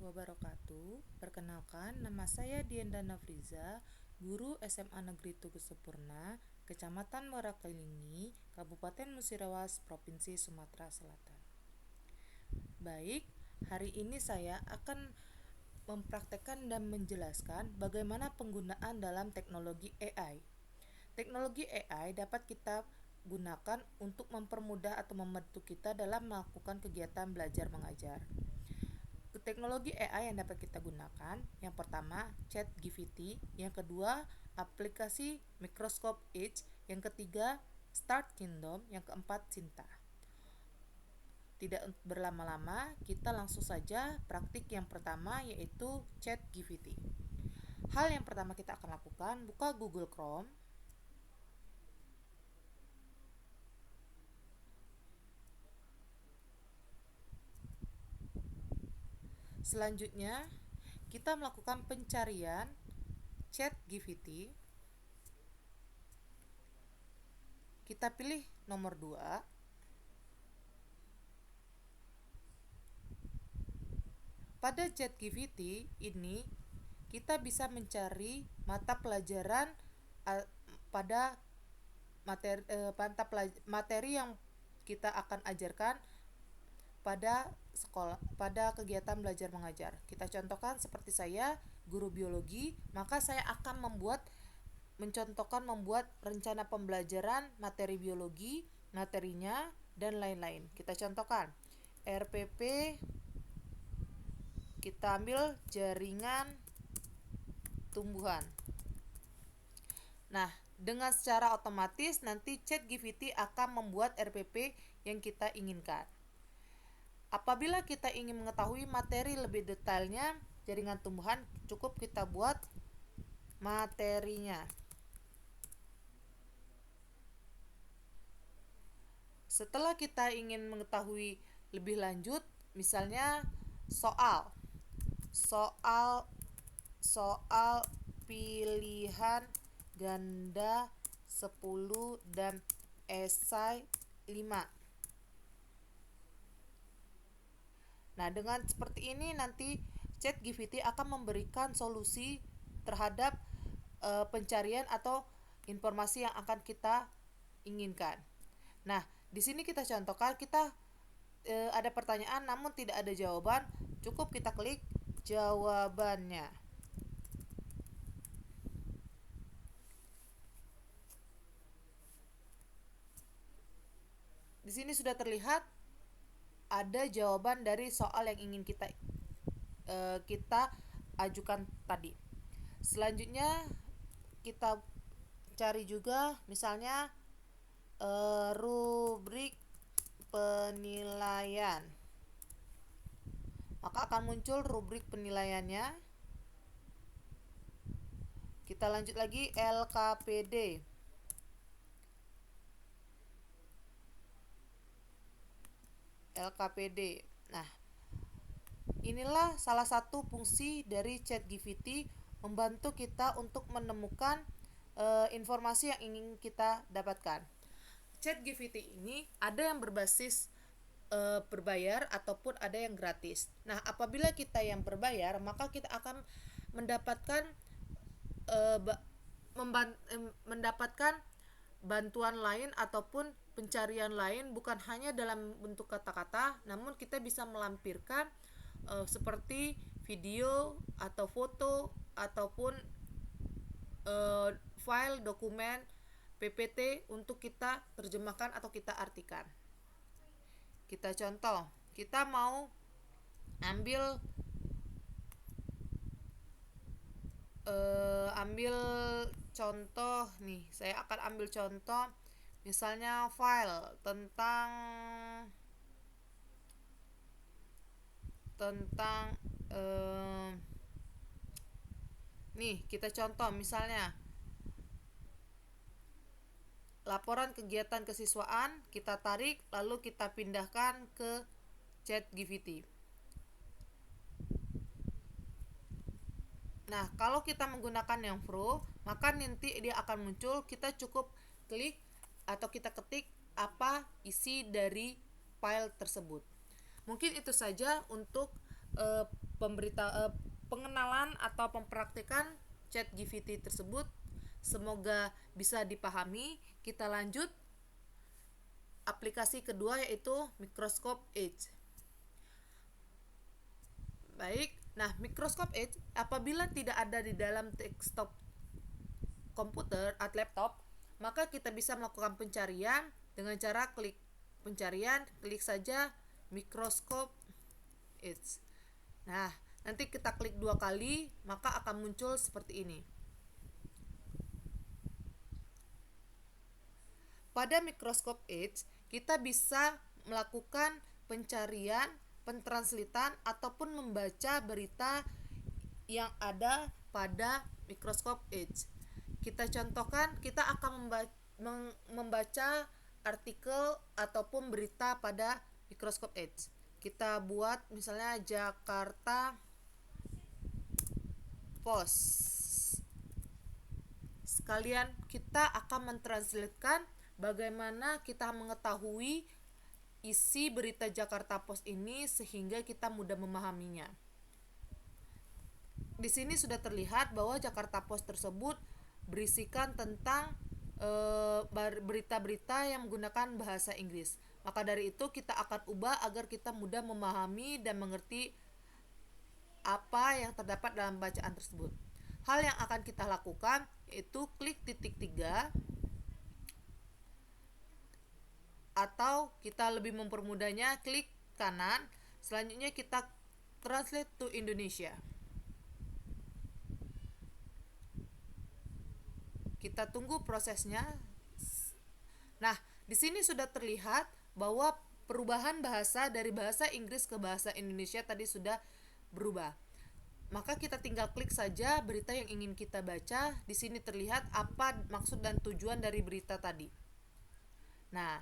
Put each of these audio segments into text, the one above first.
wabarakatuh. Perkenalkan, nama saya Dienda Nafriza, guru SMA Negeri Tugu Sepurna, Kecamatan Morakelingi, Kabupaten Musirawas, Provinsi Sumatera Selatan. Baik, hari ini saya akan mempraktekkan dan menjelaskan bagaimana penggunaan dalam teknologi AI. Teknologi AI dapat kita gunakan untuk mempermudah atau membantu kita dalam melakukan kegiatan belajar mengajar. Teknologi AI yang dapat kita gunakan, yang pertama ChatGPT, yang kedua aplikasi Microsoft Edge, yang ketiga Start Kingdom, yang keempat Cinta. Tidak berlama-lama, kita langsung saja praktik yang pertama, yaitu ChatGPT. Hal yang pertama kita akan lakukan, buka Google Chrome. Selanjutnya, kita melakukan pencarian ChatGPT. Kita pilih nomor 2. Pada ChatGPT ini, kita bisa mencari mata pelajaran pada materi yang kita akan ajarkan pada sekolah, pada kegiatan belajar mengajar. Kita contohkan seperti saya, guru biologi, maka saya akan membuat rencana pembelajaran materi biologi, materinya, dan lain-lain. Kita contohkan RPP, kita ambil jaringan tumbuhan. Nah, dengan secara otomatis nanti ChatGPT akan membuat RPP yang kita inginkan. Apabila kita ingin mengetahui materi lebih detailnya jaringan tumbuhan, cukup kita buat materinya. Setelah kita ingin mengetahui lebih lanjut, misalnya soal pilihan ganda 10 dan esai 5. Nah, dengan seperti ini nanti ChatGPT akan memberikan solusi terhadap pencarian atau informasi yang akan kita inginkan. Nah, di sini kita contohkan, kita ada pertanyaan namun tidak ada jawaban, cukup kita klik jawabannya. Di sini sudah terlihat ada jawaban dari soal yang ingin kita ajukan tadi. Selanjutnya kita cari juga misalnya rubrik penilaian. Maka akan muncul rubrik penilaiannya. Kita lanjut lagi LKPD. Nah, inilah salah satu fungsi dari ChatGPT, membantu kita untuk menemukan informasi yang ingin kita dapatkan. ChatGPT ini ada yang berbasis berbayar ataupun ada yang gratis. Nah, apabila kita yang berbayar, maka kita akan mendapatkan bantuan lain ataupun pencarian lain, bukan hanya dalam bentuk kata-kata, namun kita bisa melampirkan seperti video atau foto ataupun file dokumen PPT untuk kita terjemahkan atau kita artikan. Kita contoh, kita mau ambil contoh nih, saya akan ambil contoh misalnya file tentang nih, kita contoh misalnya laporan kegiatan kesiswaan, kita tarik lalu kita pindahkan ke ChatGPT. Nah, kalau kita menggunakan yang Pro, maka nanti dia akan muncul, kita cukup klik atau kita ketik apa isi dari file tersebut. Mungkin itu saja untuk pengenalan atau mempraktikkan ChatGPT tersebut. Semoga bisa dipahami. Kita lanjut aplikasi kedua, yaitu Microsoft Edge. Baik, nah Microsoft Edge apabila tidak ada di dalam desktop komputer atau laptop, maka kita bisa melakukan pencarian dengan cara klik pencarian, klik saja Microsoft Edge. Nah, nanti kita klik 2 kali, maka akan muncul seperti ini. Pada Microsoft Edge, kita bisa melakukan pencarian, pentranslitan, ataupun membaca berita yang ada pada Microsoft Edge. Kita contohkan, kita akan membaca artikel ataupun berita pada Microsoft Edge. Kita buat misalnya Jakarta Post. Sekalian kita akan mentranslatekan bagaimana kita mengetahui isi berita Jakarta Post ini sehingga kita mudah memahaminya. Di sini sudah terlihat bahwa Jakarta Post tersebut berisikan tentang berita-berita yang menggunakan bahasa Inggris. Maka dari itu kita akan ubah agar kita mudah memahami dan mengerti apa yang terdapat dalam bacaan tersebut. Hal yang akan kita lakukan yaitu klik titik 3, atau kita lebih mempermudahnya klik kanan. Selanjutnya kita translate to Indonesia. Kita tunggu prosesnya. Nah, di sini sudah terlihat bahwa perubahan bahasa dari bahasa Inggris ke bahasa Indonesia tadi sudah berubah. Maka kita tinggal klik saja berita yang ingin kita baca. Di sini terlihat apa maksud dan tujuan dari berita tadi. Nah,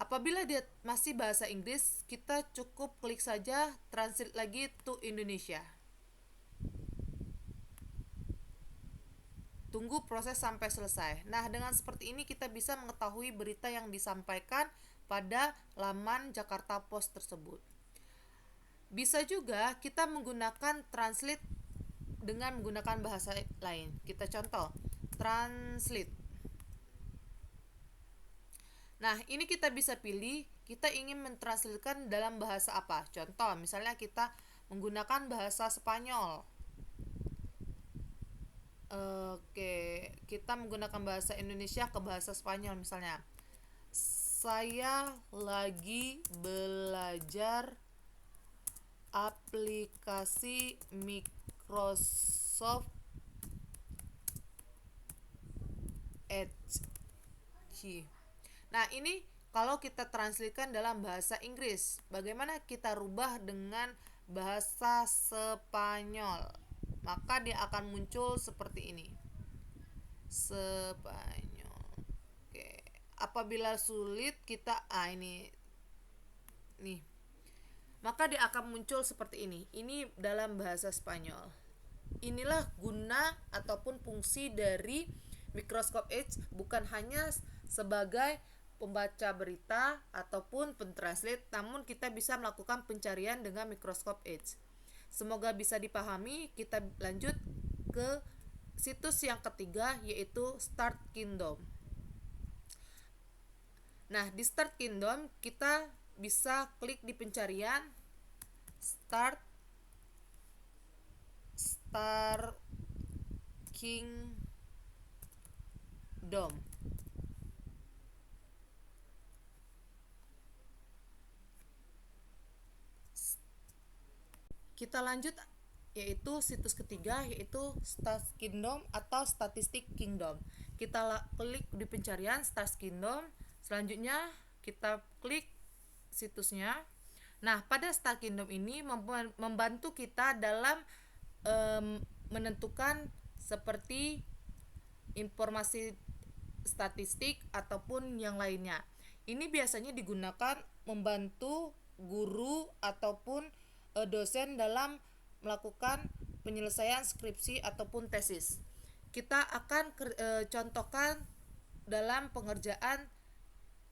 apabila dia masih bahasa Inggris, kita cukup klik saja translate lagi to Indonesia. Tunggu proses sampai selesai. Nah, dengan seperti ini kita bisa mengetahui berita yang disampaikan pada laman Jakarta Post tersebut. Bisa juga kita menggunakan translate dengan menggunakan bahasa lain. Kita contoh, translate. Nah, ini kita bisa pilih kita ingin mentranslatekan dalam bahasa apa. Contoh, misalnya kita menggunakan bahasa Spanyol. Oke, kita menggunakan bahasa Indonesia ke bahasa Spanyol misalnya. Saya lagi belajar aplikasi Microsoft Edge. Nah, ini kalau kita translatekan dalam bahasa Inggris, bagaimana kita rubah dengan bahasa Spanyol? Maka dia akan muncul seperti ini. Spanyol. Oke. Apabila sulit kita ini nih. Maka dia akan muncul seperti ini. Ini dalam bahasa Spanyol. Inilah guna ataupun fungsi dari Microsoft Edge, bukan hanya sebagai pembaca berita ataupun pentranslate, namun kita bisa melakukan pencarian dengan Microsoft Edge. Semoga bisa dipahami. Kita lanjut ke situs yang ketiga, yaitu Start Kingdom. Nah, di Start Kingdom kita bisa klik di pencarian Start Kingdom. Kita lanjut yaitu situs ketiga, yaitu Start Kingdom atau Statistic Kingdom. Kita klik di pencarian Start Kingdom. Selanjutnya kita klik situsnya. Nah, pada Start Kingdom ini membantu kita dalam menentukan seperti informasi statistik ataupun yang lainnya. Ini biasanya digunakan membantu guru ataupun dosen dalam melakukan penyelesaian skripsi ataupun tesis. Kita akan contohkan dalam pengerjaan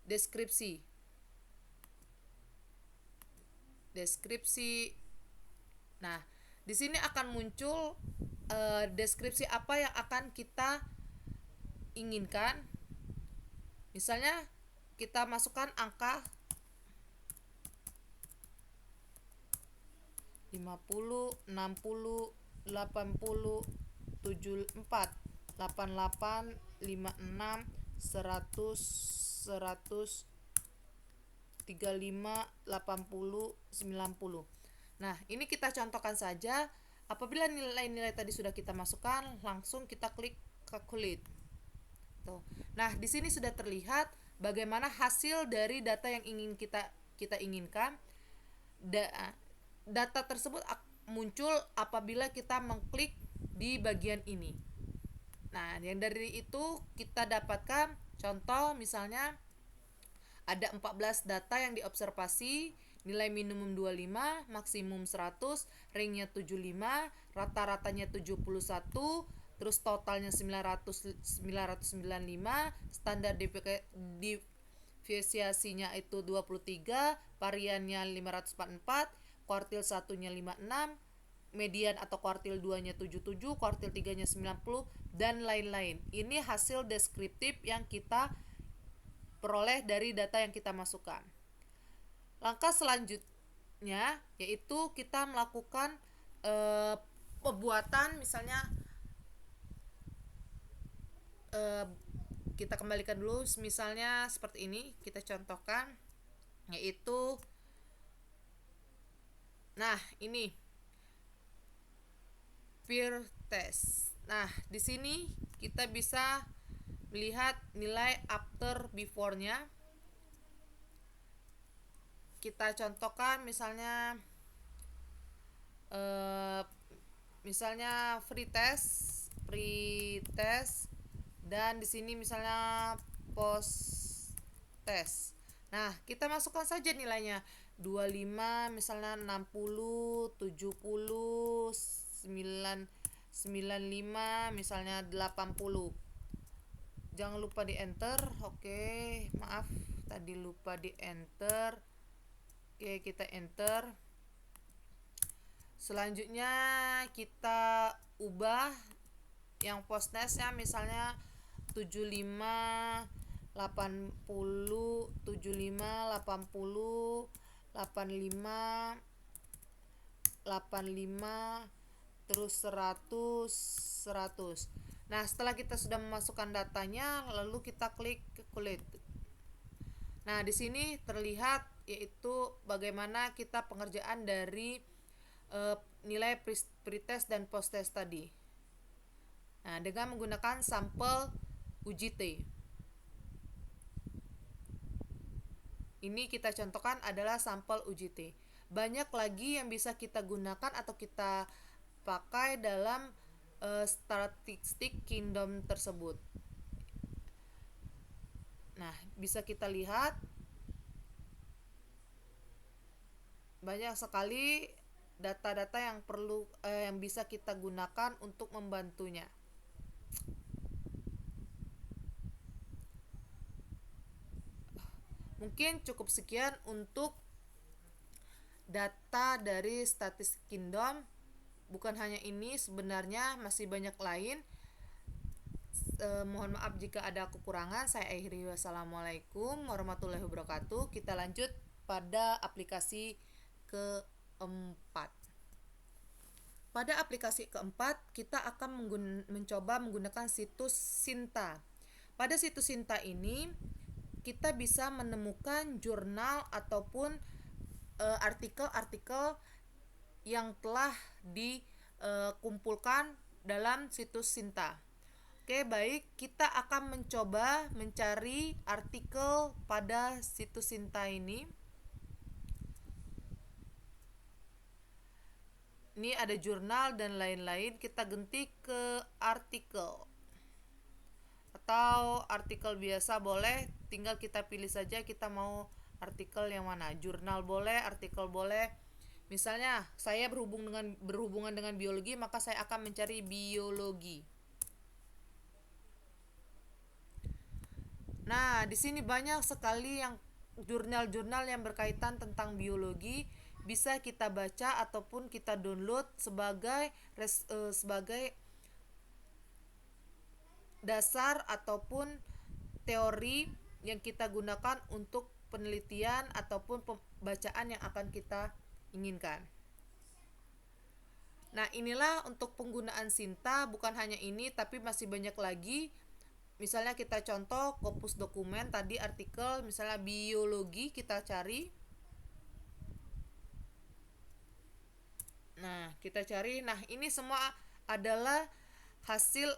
deskripsi Nah, di sini akan muncul deskripsi apa yang akan kita inginkan. Misalnya kita masukkan angka 50, 60, 80, 74, 88, 56, 100, 100, 35, 80, 90. Nah, ini kita contohkan saja. Apabila nilai-nilai tadi sudah kita masukkan, langsung kita klik calculate. Tuh. Nah, di sini sudah terlihat bagaimana hasil dari data yang ingin kita inginkan. Data tersebut muncul apabila kita mengklik di bagian ini. Nah, yang dari itu kita dapatkan contoh misalnya ada 14 data yang diobservasi, nilai minimum 25, maksimum 100, ringnya 75, rata-ratanya 71, terus totalnya 995, standar deviasinya itu 23, variannya 544, kuartil 1-nya 56, median atau kuartil 2-nya 77, kuartil 3-nya 90, dan lain-lain. Ini hasil deskriptif yang kita peroleh dari data yang kita masukkan. Langkah selanjutnya yaitu kita melakukan pembuatan, misalnya kita kembalikan dulu, misalnya seperti ini kita contohkan, yaitu nah ini peer test. Nah, di sini kita bisa melihat nilai after before-nya. Kita contohkan misalnya free test, dan di sini misalnya post test. Nah, kita masukkan saja nilainya 25, misalnya 60, 70, 95, misalnya 80. Jangan lupa di enter. Oke, maaf tadi lupa di enter. Oke, kita enter. Selanjutnya kita ubah yang post testnya misalnya 75, 80, 75, 80, 85, 85, terus 100, 100. Nah, setelah kita sudah memasukkan datanya, lalu kita klik calculate. Nah, di sini terlihat yaitu bagaimana kita pengerjaan dari nilai pretest dan post test tadi. Nah, dengan menggunakan sampel UGT. Ini kita contohkan adalah sampel UGT. Banyak lagi yang bisa kita gunakan atau kita pakai dalam statistik kingdom tersebut. Nah, bisa kita lihat banyak sekali data-data yang perlu yang bisa kita gunakan untuk membantunya. Mungkin cukup sekian untuk data dari statistik kingdom. Bukan hanya ini, sebenarnya masih banyak lain. Mohon maaf jika ada kekurangan. Saya akhiri, wassalamualaikum warahmatullahi wabarakatuh. Kita lanjut pada aplikasi keempat. Pada aplikasi keempat, kita akan mencoba menggunakan situs Sinta. Pada situs Sinta ini, kita bisa menemukan jurnal ataupun artikel-artikel yang telah dikumpulkan dalam situs Sinta. Oke, baik, kita akan mencoba mencari artikel pada situs Sinta ini. Ini ada jurnal dan lain-lain. Kita getik ke artikel atau artikel biasa boleh, tinggal kita pilih saja kita mau artikel yang mana. Jurnal boleh, artikel boleh. Misalnya saya berhubungan dengan biologi, maka saya akan mencari biologi. Nah, di sini banyak sekali yang jurnal-jurnal yang berkaitan tentang biologi bisa kita baca ataupun kita download sebagai dasar ataupun teori yang kita gunakan untuk penelitian ataupun pembacaan yang akan kita inginkan. Nah, inilah untuk penggunaan Sinta, bukan hanya ini tapi masih banyak lagi. Misalnya kita contoh Corpus Dokumen, tadi artikel misalnya biologi kita cari. Nah, kita cari. Nah, ini semua adalah hasil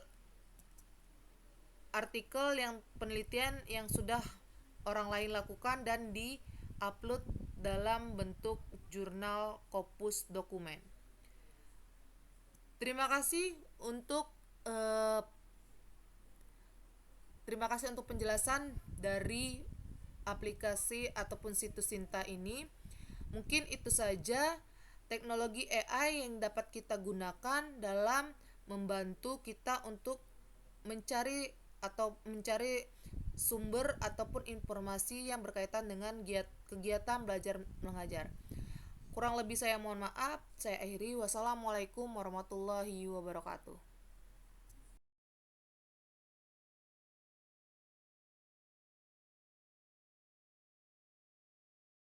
artikel yang penelitian yang sudah orang lain lakukan dan di-upload dalam bentuk jurnal Corpus Dokumen. Terima kasih untuk penjelasan dari aplikasi ataupun situs Sinta ini. Mungkin itu saja teknologi AI yang dapat kita gunakan dalam membantu kita untuk mencari sumber ataupun informasi yang berkaitan dengan kegiatan belajar mengajar. Kurang lebih saya mohon maaf. Saya akhiri. Wassalamualaikum warahmatullahi wabarakatuh.